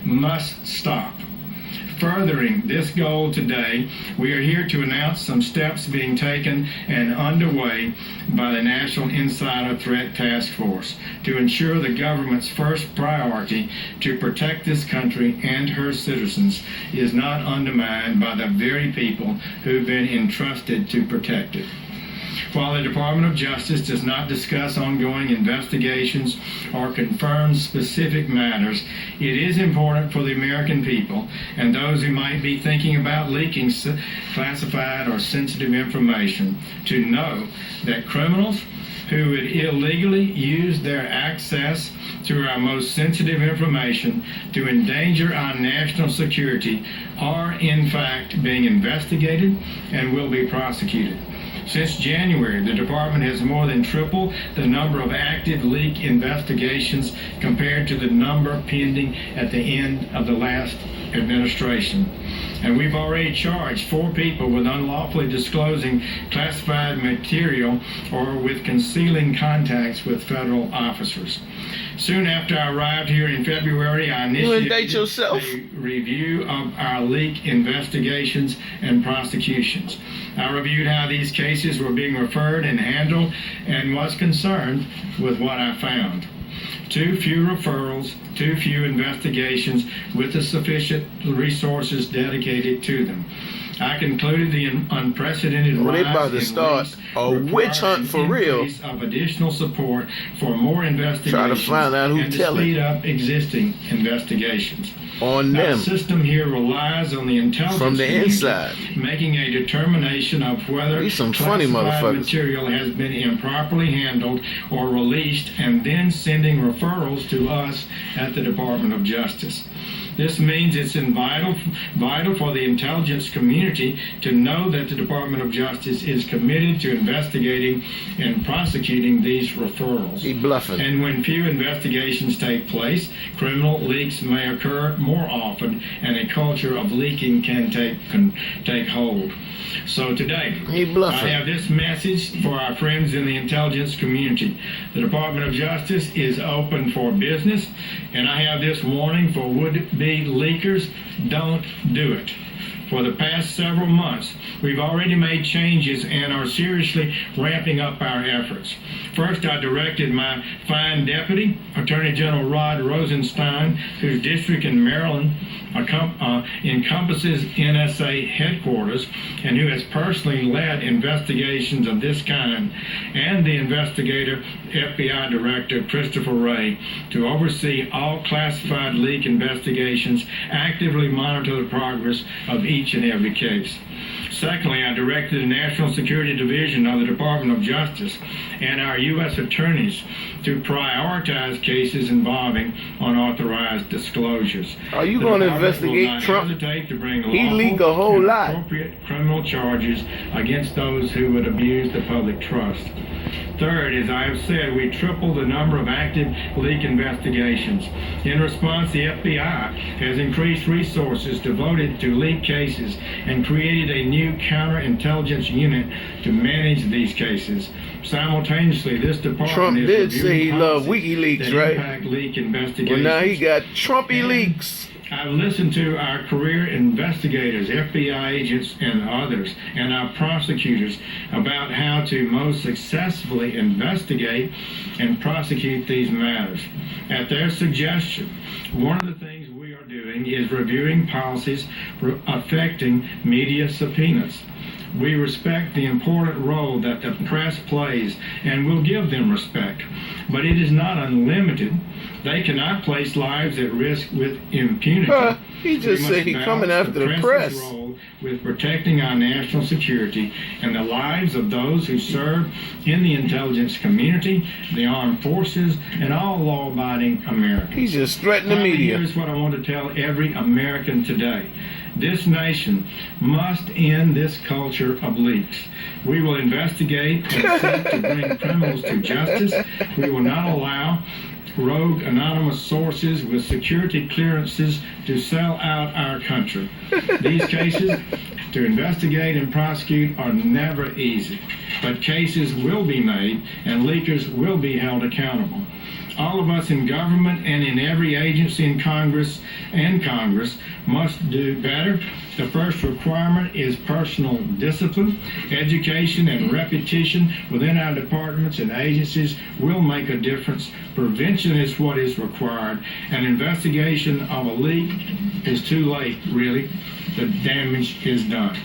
must stop. Furthering this goal today, we are here to announce some steps being taken and underway by the National Insider Threat Task Force to ensure the government's first priority to protect this country and her citizens is not undermined by the very people who've been entrusted to protect it. While the Department of Justice does not discuss ongoing investigations or confirm specific matters, it is important for the American people and those who might be thinking about leaking classified or sensitive information to know that criminals who would illegally use their access to our most sensitive information to endanger our national security are in fact being investigated and will be prosecuted. Since January, the department has more than tripled the number of active leak investigations compared to the number pending at the end of the last administration. And we've already charged 4 people with unlawfully disclosing classified material or with concealing contacts with federal officers. Soon after I arrived here in February, I initiated a review of our leak investigations and prosecutions. I reviewed how these cases were being referred and handled and was concerned with what I found. Too few referrals, too few investigations with the sufficient resources dedicated to them. I concluded the unprecedented rise about to start a witch hunt for real. Of additional support for more investigations. Try to find out who and to telling. speed up existing investigations. On them. Our system here relies on the intelligence From the inside. making a determination of whether These some funny classified motherfuckers. material has been improperly handled or released, and then sending referrals to us at the Department of Justice. This means it's vital for the intelligence community to know that the Department of Justice is committed to investigating and prosecuting these referrals. He bluffing. And when few investigations take place, criminal leaks may occur more often, and a culture of leaking can take hold. So today, He bluffing. I have this message for our friends in the intelligence community. The Department of Justice is open for business, and I have this warning for would-be leakers: don't do it. For the past several months, we've already made changes and are seriously ramping up our efforts. First, I directed my fine deputy, Attorney General Rod Rosenstein, whose district in Maryland encompasses NSA headquarters and who has personally led investigations of this kind, and the investigator, FBI Director Christopher Wray, to oversee all classified leak investigations, actively monitor the progress of each and every case. Secondly, I directed the National Security Division of the Department of Justice and our U.S. attorneys to prioritize cases involving unauthorized disclosures. Are you going to investigate Trump? He leaked a whole lot. Appropriate criminal charges against those who would abuse the public trust. Third, as I have said, we tripled the number of active leak investigations. In response, the FBI has increased resources devoted to leak cases and created a new counterintelligence unit to manage these cases. Simultaneously, this department Trump is did say he loved reviewing WikiLeaks, policies right? that impact leak investigations. Well, now he got Trumpy leaks. I've listened to our career investigators, FBI agents, and others, and our prosecutors about how to most successfully investigate and prosecute these matters. At their suggestion, one of the things we are doing is reviewing policies affecting media subpoenas. We respect the important role that the press plays and will give them respect, but it is not unlimited. They cannot place lives at risk with impunity. He just said he's coming after the press. Role with protecting our national security and the lives of those who serve in the intelligence community, the armed forces, and all law-abiding Americans. He's just threatening the media. Here's what I want to tell every American today. This nation must end this culture of leaks. We will investigate and seek to bring criminals to justice. We will not allow rogue anonymous sources with security clearances to sell out our country. These cases to investigate and prosecute are never easy, but cases will be made and leakers will be held accountable. All of us in government and in every agency in Congress must do better. The first requirement is personal discipline. Education and repetition within our departments and agencies will make a difference. Prevention is what is required. An investigation of a leak is too late, really. The damage is done.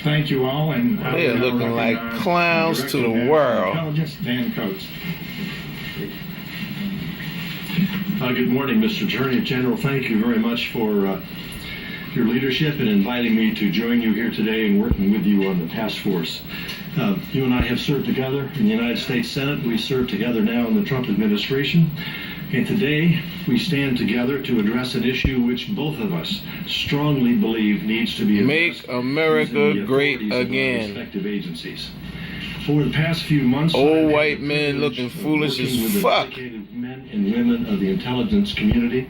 Thank you all. And they're looking like clowns to the world. Intelligence, Dan Coates. Good morning, Mr. Attorney General. Thank you very much for your leadership and inviting me to join you here today and working with you on the task force. You and I have served together in the United States Senate. We serve together now in the Trump administration. And today we stand together to address an issue which both of us strongly believe needs to be addressed. Make America great again. Respective agencies. Over the past few months, old white men looking foolish as fuck. Dedicated men and women of the intelligence community.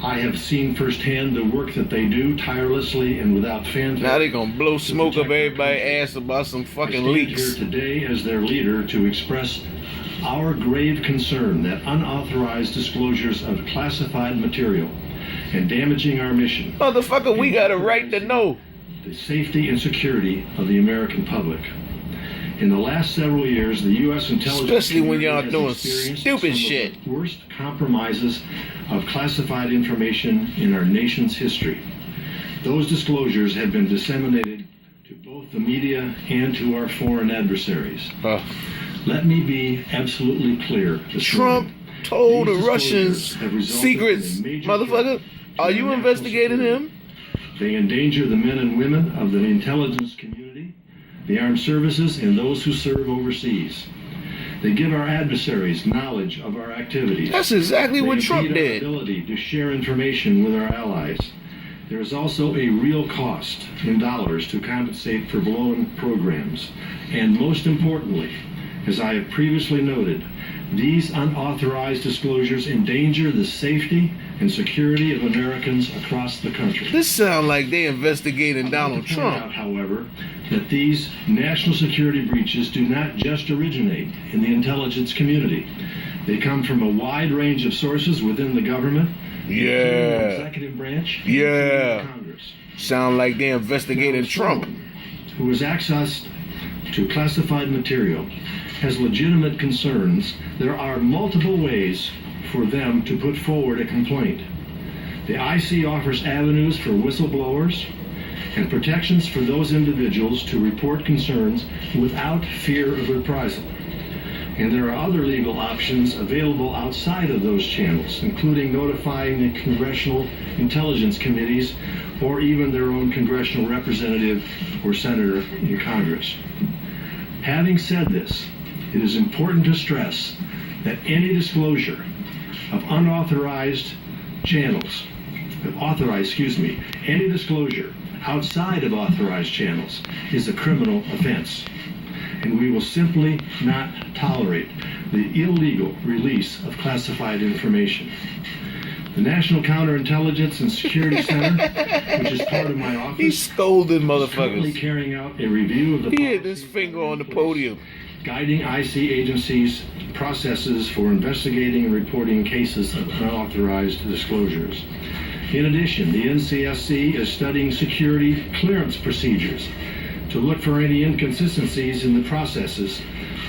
I have seen firsthand the work that they do tirelessly and without fanfare. Now they gonna blow smoke up everybody's ass about some fucking leaks. I stand here today as their leader to express our grave concern that unauthorized disclosures of classified material and damaging our mission. Motherfucker, we got a right to know the safety and security of the American public. In the last several years, the U.S. intelligence, especially when y'all doing stupid shit, the worst compromises of classified information in our nation's history. Those disclosures have been disseminated to both the media and to our foreign adversaries. Let me be absolutely clear. Trump told the Russians secrets. Motherfucker, are you investigating him? They endanger the men and women of the intelligence community, the armed services, and those who serve overseas. They give our adversaries knowledge of our activities. That's exactly what Trump did. Our ability to share information with our allies. There is also a real cost in dollars to compensate for blown programs. And most importantly, as I have previously noted, these unauthorized disclosures endanger the safety and security of Americans across the country. This sounds like they investigating Donald Trump. Out, however, that these national security breaches do not just originate in the intelligence community. They come from a wide range of sources within the government, the executive branch, and Congress. Sound like they investigating Trump, who has access to classified material, has legitimate concerns. There are multiple ways for them to put forward a complaint. The IC offers avenues for whistleblowers and protections for those individuals to report concerns without fear of reprisal. And there are other legal options available outside of those channels, including notifying the congressional intelligence committees or even their own congressional representative or senator in Congress. Having said this, it is important to stress that any disclosure of unauthorized channels, any disclosure outside of authorized channels is a criminal offense. And we will simply not tolerate the illegal release of classified information. The National Counterintelligence and Security Center, which is part of my office, he scolded motherfuckers. is currently carrying out a review of the he hit his finger on the podium, guiding IC agencies' processes for investigating and reporting cases of unauthorized disclosures. In addition, the NCSC is studying security clearance procedures to look for any inconsistencies in the processes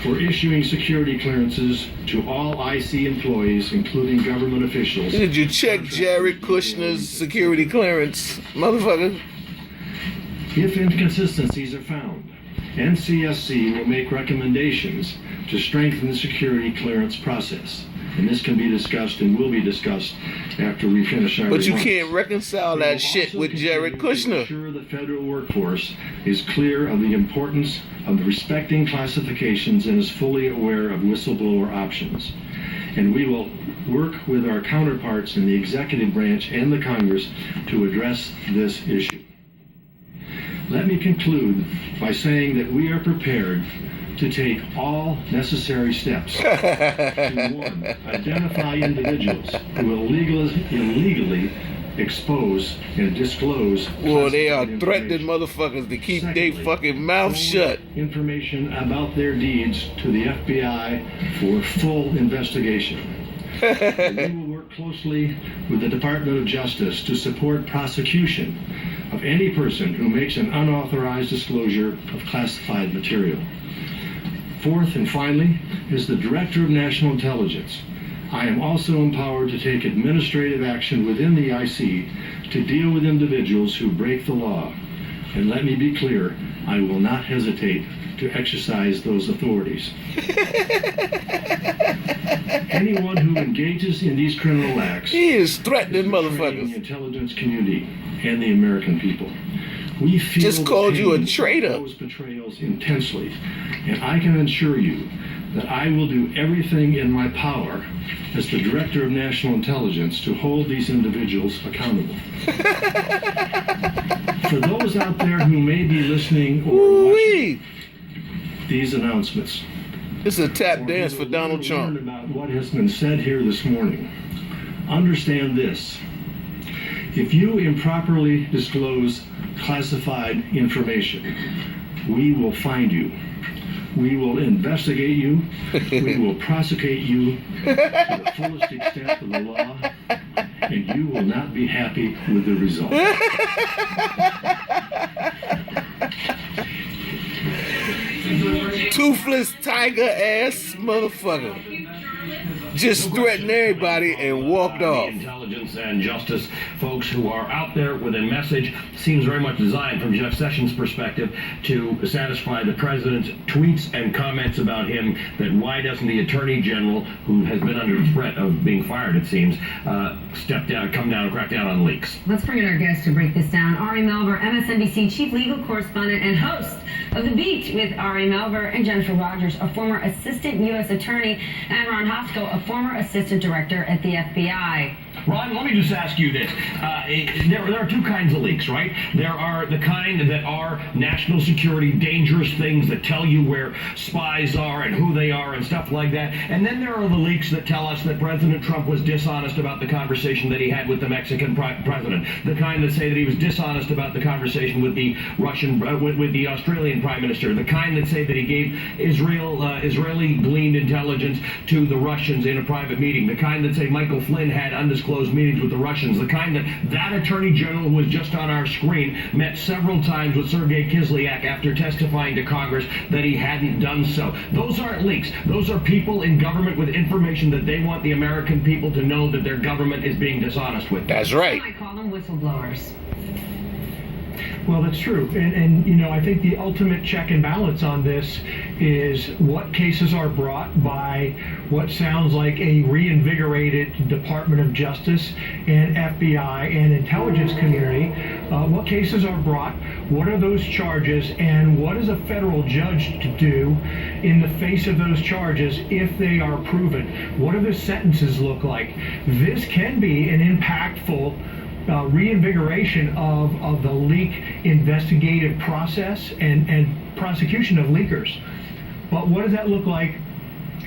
for issuing security clearances to all IC employees, including government officials. Did you check Jared Kushner's security clearance, motherfucker? If inconsistencies are found, NCSC will make recommendations to strengthen the security clearance process. And this can be discussed and will be discussed after we finish our But remarks. you can't reconcile that shit with Jared Kushner. Ensure the federal workforce is clear of the importance of respecting classifications and is fully aware of whistleblower options. And we will work with our counterparts in the executive branch and the Congress to address this issue. Let me conclude by saying that we are prepared to take all necessary steps to, one, identify individuals who will illegally expose and disclose. Well, they are threatening motherfuckers to keep their fucking mouth shut. Information about their deeds to the FBI for full investigation. We will work closely with the Department of Justice to support prosecution of any person who makes an unauthorized disclosure of classified material. Fourth and finally, as the Director of National Intelligence, I am also empowered to take administrative action within the IC to deal with individuals who break the law. And let me be clear, I will not hesitate to exercise those authorities. Anyone who engages in these criminal acts He is threatening betraying the motherfuckers. intelligence community and the American people. We feel Just the called you a pain of traitor. those betrayals intensely, and I can assure you that I will do everything in my power as the Director of National Intelligence to hold these individuals accountable. For those out there who may be listening or watching Woo-wee. these announcements, This is a tap or dance who for will Donald learn Trump. about what has been said here this morning, understand this. If you improperly disclose classified information, we will find you. We will investigate you. We will prosecute you to the fullest extent of the law, and you will not be happy with the result. Toothless tiger ass motherfucker. Just threatened everybody and walked off. Intelligence and justice folks who are out there with a message seems very much designed from Jeff Sessions' perspective to satisfy the president's tweets and comments about him, that why doesn't the attorney general, who has been under threat of being fired it seems, step down, come down and crack down on leaks. Let's bring in our guest to break this down. Ari Melver, MSNBC chief legal correspondent and host of The Beat with Ari Melver, and Jennifer Rogers, a former assistant U.S. attorney, and Ron Hosco, a former assistant director at the FBI. Ron, let me just ask you this. There are two kinds of leaks, right? There are the kind that are national security, dangerous things that tell you where spies are and who they are and stuff like that. And then there are the leaks that tell us that President Trump was dishonest about the conversation that he had with the Mexican president. The kind that say that he was dishonest about the conversation with the with the Australian prime minister. The kind that say that he gave Israeli gleaned intelligence to the Russians in a private meeting. The kind that say Michael Flynn had undisclosed meetings with the Russians. The kind that attorney general who was just on our screen met several times with Sergei Kislyak after testifying to Congress that he hadn't done so. Those aren't leaks. Those are people in government with information that they want the American people to know that their government is being dishonest with. That's right. I call them whistleblowers. Well, that's true. And you know, I think the ultimate check and balance on this is what cases are brought by what sounds like a reinvigorated Department of Justice and FBI and intelligence community. What cases are brought, what are those charges, and what is a federal judge to do in the face of those charges if they are proven? What do the sentences look like? This can be an impactful reinvigoration of the leak investigative process and prosecution of leakers. But what does that look like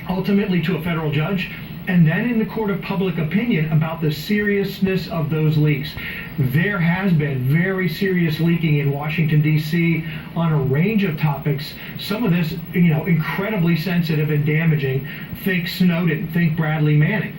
ultimately to a federal judge? And then in the court of public opinion about the seriousness of those leaks. There has been very serious leaking in Washington, D.C. on a range of topics. Some of this, you know, incredibly sensitive and damaging. Think Snowden, think Bradley Manning.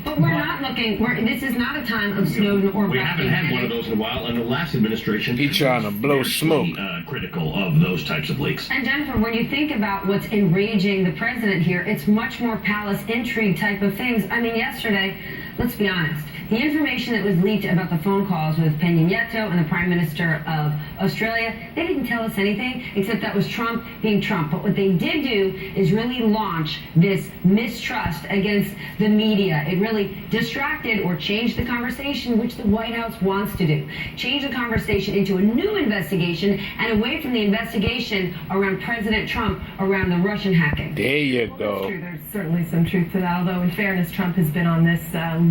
But we're not looking, this is not a time of Snowden or We haven't had one of those in a while, and the last administration He trying to blow fiercely, smoke. Critical of those types of leaks. And Jennifer, when you think about what's enraging the president here, it's much more palace intrigue type of things. I mean, yesterday, let's be honest, the information that was leaked about the phone calls with Peña Nieto and the Prime Minister of Australia, they didn't tell us anything except that was Trump being Trump. But what they did do is really launch this mistrust against the media. It really distracted or changed the conversation, which the White House wants to do. Change the conversation into a new investigation and away from the investigation around President Trump around the Russian hacking. There you That's go. true. There's certainly some truth to that. Although, in fairness, Trump has been on this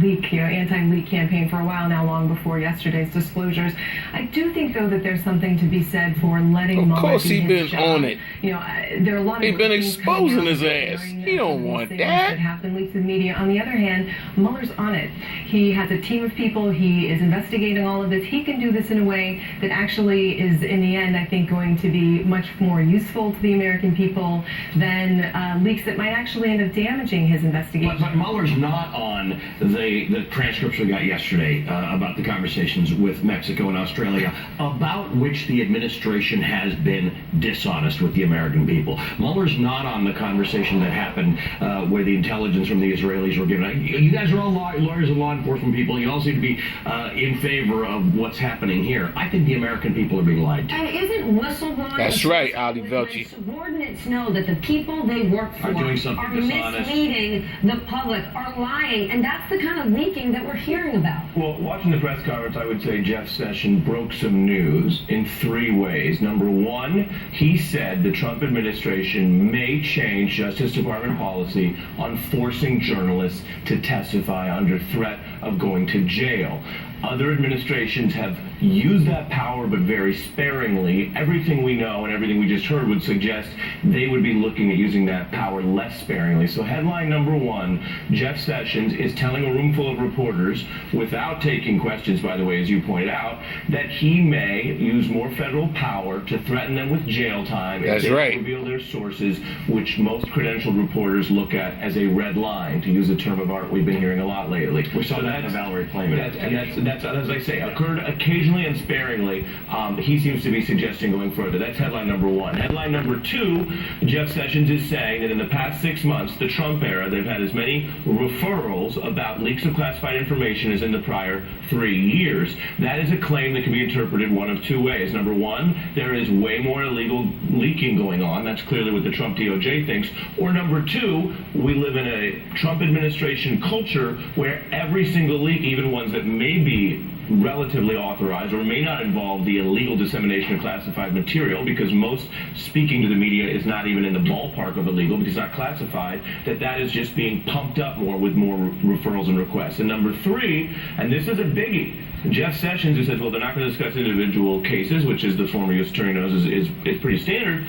leak, anti anti-leak campaign for a while now, long before yesterday's disclosures. I do think, though, that there's something to be said for letting Mueller Of course do he his been job. on it. You know, there are a lot of He been things coming exposing out his during, ass. He don't want things that. have been leaked to the media. On the other hand, Mueller's on it. He has a team of people. He is investigating all of this. He can do this in a way that actually is, in the end, I think, going to be much more useful to the American people than leaks that might actually end up damaging his investigation. But Mueller's not on the transcripts we got yesterday about the conversations with Mexico and Australia, about which the administration has been dishonest with the American people. Mueller's not on the conversation that happened where the intelligence from the Israelis were given. You guys are all lawyers and law enforcement people. You all seem to be in favor of what's happening here. I think the American people are being lied to. And isn't whistleblowing... That's right, Ali when Velci. subordinates know that the people they work for Are doing something dishonest. misleading the public, are lying, and that's the kind of leaking that we're hearing about. Well, watching the press conference, I would say Jeff Sessions broke some news in 3 ways. Number one, he said the Trump administration may change Justice Department policy on forcing journalists to testify under threat of going to jail. Other administrations have used that power, but very sparingly. Everything we know and everything we just heard would suggest they would be looking at using that power less sparingly. So headline number one, Jeff Sessions is telling a room full of reporters, without taking questions, by the way, as you pointed out, that he may use more federal power to threaten them with jail time if That's they right. reveal their sources, which most credentialed reporters look at as a red line, to use a term of art we've been hearing a lot lately. We saw that in Valerie Plame. That's, as I say, occurred occasionally and sparingly. He seems to be suggesting going further. That's headline number one. Headline number two, Jeff Sessions is saying that in the past 6 months, the Trump era, they've had as many referrals about leaks of classified information as in the prior 3 years. That is a claim that can be interpreted one of 2 ways. Number one, there is way more illegal leaking going on. That's clearly what the Trump DOJ thinks. Or number two, we live in a Trump administration culture where every single leak, even ones that may be relatively authorized or may not involve the illegal dissemination of classified material, because most speaking to the media is not even in the ballpark of illegal because it's not classified, that is just being pumped up more with more referrals and requests. And number three, and this is a biggie, Jeff Sessions, who says, well, they're not going to discuss individual cases, which is the former U.S. Attorney knows is pretty standard.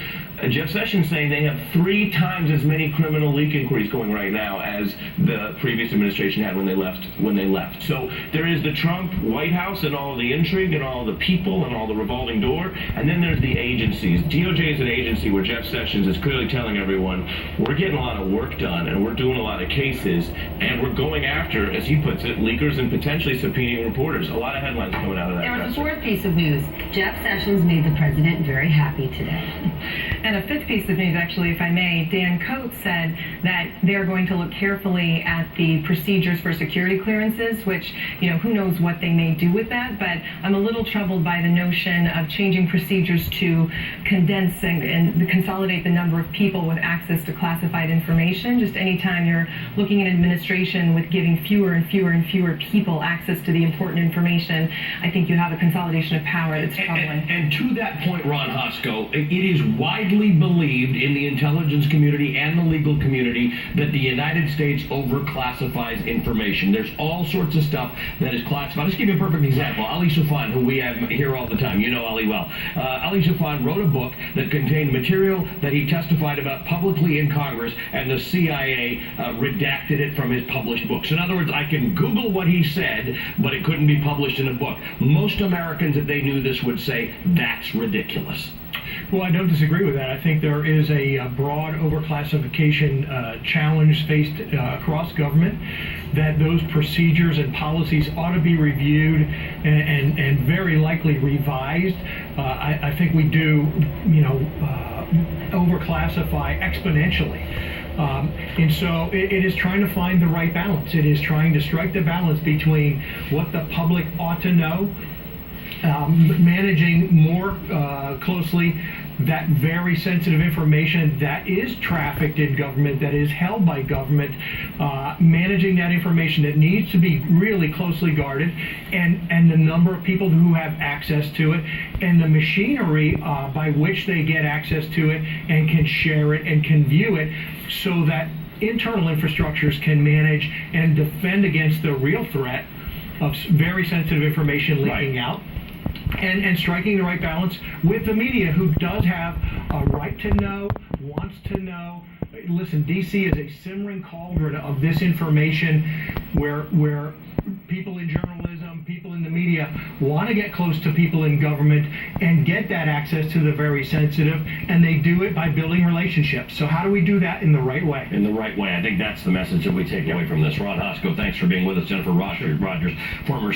Jeff Sessions saying they have 3 times as many criminal leak inquiries going right now as the previous administration had when they left. So there is the Trump White House and all of the intrigue and all of the people and all the revolving door, and then there's the agencies. DOJ is an agency where Jeff Sessions is clearly telling everyone, we're getting a lot of work done and we're doing a lot of cases and we're going after, as he puts it, leakers and potentially subpoenaing reporters. A lot of headlines coming out of that. There was a 4th piece of news. Jeff Sessions made the president very happy today. And a 5th piece of news, actually, if I may, Dan Coates said that they're going to look carefully at the procedures for security clearances, which, you know, who knows what they may do with that, but I'm a little troubled by the notion of changing procedures to condense and consolidate the number of people with access to classified information. Just anytime you're looking at administration with giving fewer and fewer and fewer people access to the important information, I think you have a consolidation of power that's troubling. And to that point, Ron Hosko, it is widely believed in the intelligence community and the legal community that the United States overclassifies information. There's all sorts of stuff that is classified. I'll just give you a perfect example. Ali Soufan, who we have here all the time, you know Ali well. Ali Soufan wrote a book that contained material that he testified about publicly in Congress, and the CIA redacted it from his published books. In other words, I can Google what he said, but it couldn't be published in a book. Most Americans, if they knew this, would say, that's ridiculous. Well, I don't disagree with that. I think there is a broad overclassification challenge faced across government, that those procedures and policies ought to be reviewed and very likely revised. I think we do, overclassify exponentially. And so it is trying to find the right balance. It is trying to strike the balance between what the public ought to know, managing more closely that very sensitive information that is trafficked in government, that is held by government, managing that information that needs to be really closely guarded, and the number of people who have access to it, and the machinery by which they get access to it and can share it and can view it, so that internal infrastructures can manage and defend against the real threat very sensitive information leaking out. And striking the right balance with the media, who does have a right to know, wants to know. Listen, D.C. is a simmering cauldron of this information where people in journalism, people in the media want to get close to people in government and get that access to the very sensitive, and they do it by building relationships. So how do we do that in the right way? In the right way. I think that's the message that we take away from this. Ron Hosko, thanks for being with us. Jennifer Rogers, former